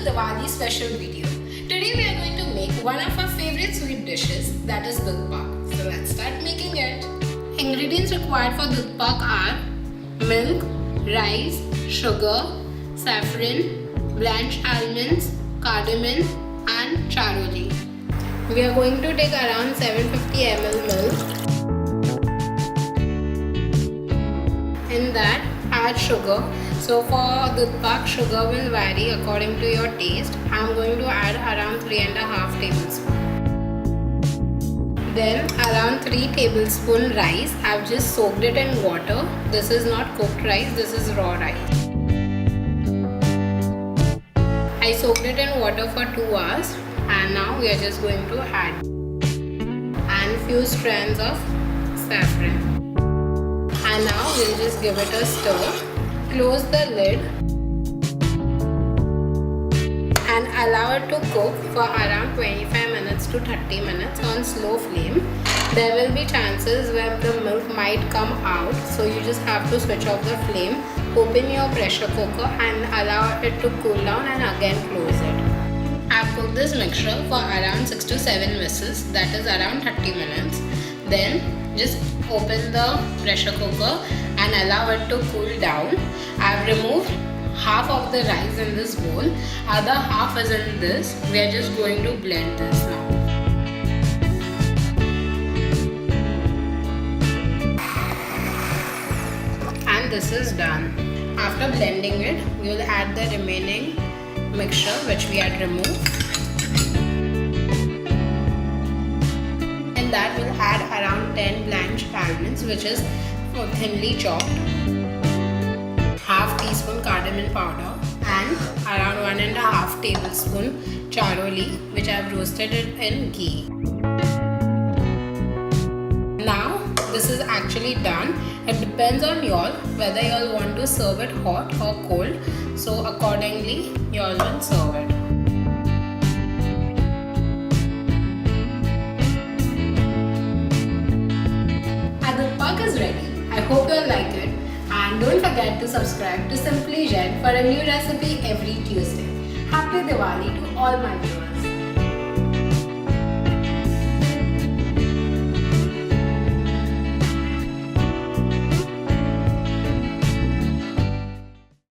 Diwali special video. Today we are going to make one of our favorite sweet dishes, that is Doodh Paak. So let's start making it. Ingredients required for Doodh Paak are milk, rice, sugar, saffron, blanched almonds, cardamom and charoli. We are going to take around 750 ml milk. In that add sugar. So for Doodh Paak, sugar will vary according to your taste. I am going to add around 3.5 tablespoons. Then around 3 tablespoons rice. I have just soaked it in water. This is not cooked rice, this is raw rice. I soaked it in water for 2 hours and now we are just going to add and few strands of saffron. And now we'll just give it a stir. Close the lid and allow it to cook for around 25 minutes to 30 minutes on slow flame. There will be chances where the milk might come out, so you just have to switch off the flame, open your pressure cooker and allow it to cool down and again close it. I've cooked this mixture for around 6 to 7 whistles, that is around 30 minutes. Then just open the pressure cooker and allow it to cool down. I've removed half of the rice in this bowl, other half is in this. We are just going to blend this now. And this is done. After blending it, we will add the remaining mixture which we had removed. And that will add around 10 blanched almonds, which is thinly chopped, half teaspoon cardamom powder and around 1.5 tablespoon charoli, which I have roasted it in ghee. Now this is actually done. It depends on y'all whether y'all want to serve it hot or cold, so accordingly y'all will serve it. Doodh Paak is ready. I hope you all like it, and don't forget to subscribe to Simply Jain for a new recipe every Tuesday. Happy Diwali to all my viewers.